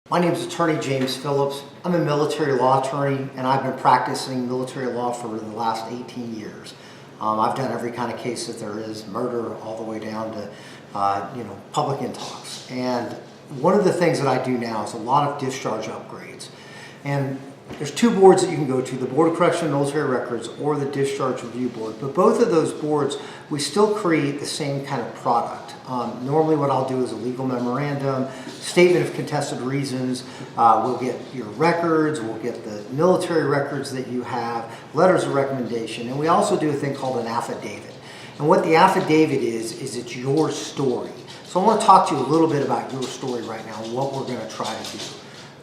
My name is Attorney James Phillips. I'm a military law attorney, and I've been practicing military law for the last 18 years. I've done every kind of case that there is, murder all the way down to public intox. And one of the things that I do now is a lot of discharge upgrades. And there's two boards that you can go to, the Board of Correctional and Military Records or the Discharge Review Board. But both of those boards, we still create the same kind of product. Normally what I'll do is a legal memorandum, statement of contested reasons, we'll get your records, we'll get the military records that you have, letters of recommendation, and we also do a thing called an affidavit. And what the affidavit is it's your story. So I want to talk to you a little bit about your story right now and what we're going to try to do.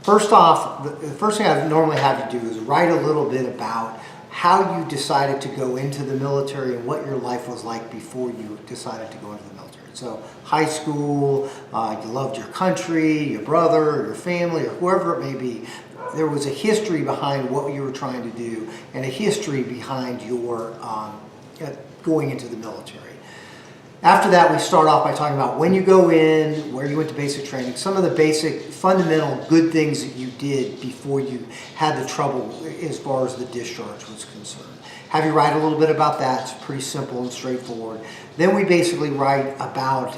First off, the first thing I normally have you do is write a little bit about how you decided to go into the military and what your life was like before you decided to go into the military. So high school, you loved your country, your brother, or your family, or whoever it may be. There was a history behind what you were trying to do and a history behind your going into the military. After that, we start off by talking about when you go in, where you went to basic training, some of the basic, fundamental good things that you did before you had the trouble as far as the discharge was concerned. Have you write a little bit about that. It's pretty simple and straightforward. Then we basically write about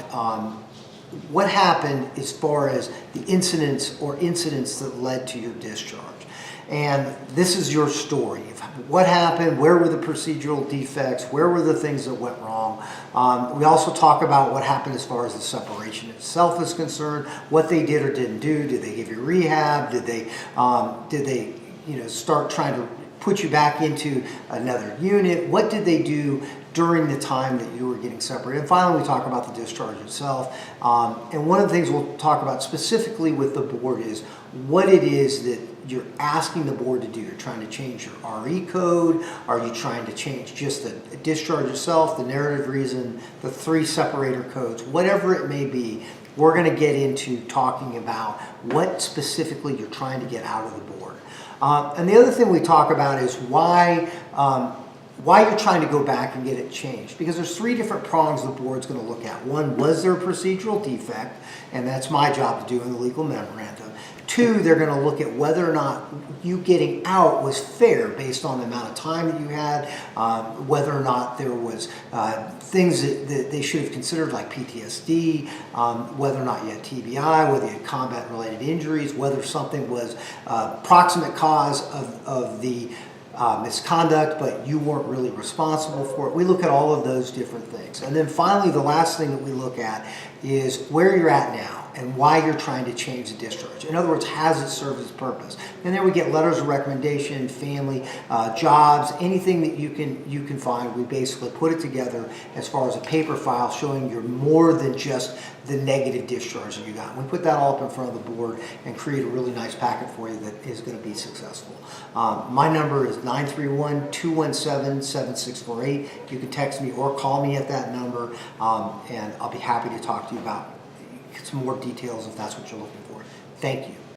what happened as far as the incidents that led to your discharge. And this is your story of what happened, where were the procedural defects, where were the things that went wrong. We also talk about what happened as far as the separation itself is concerned, what they did or didn't do. Did they give you rehab? Did they start trying to put you back into another unit? What did they do during the time that you were getting separated? And finally, we talk about the discharge itself. And one of the things we'll talk about specifically with the board is what it is that you're asking the board to do. You're trying to change your RE code. Are you trying to change just the discharge itself, the narrative reason, the 3 separator codes, whatever it may be. We're going to get into talking about what specifically you're trying to get out of the board. And the other thing we talk about is why you're trying to go back and get it changed. Because there's 3 different prongs the board's going to look at. 1, was there a procedural defect? And that's my job to do in the legal memorandum. 2, they're going to look at whether or not you getting out was fair based on the amount of time that you had, whether or not there was things that they should have considered like PTSD, whether or not you had TBI, whether you had combat-related injuries, whether something was proximate cause of the misconduct, but you weren't really responsible for it. We look at all of those different things. And then finally, the last thing that we look at is where you're at now and why you're trying to change the discharge. In other words, has it served its purpose? And then we get letters of recommendation, family, jobs, anything that you can find. We basically put it together as far as a paper file showing you're more than just the negative discharge that you got. We put that all up in front of the board and create a really nice packet for you that is going to be successful. My number is 931-217-7648. You can text me or call me at that number, and I'll be happy to talk to you about some more details if that's what you're looking for. Thank you.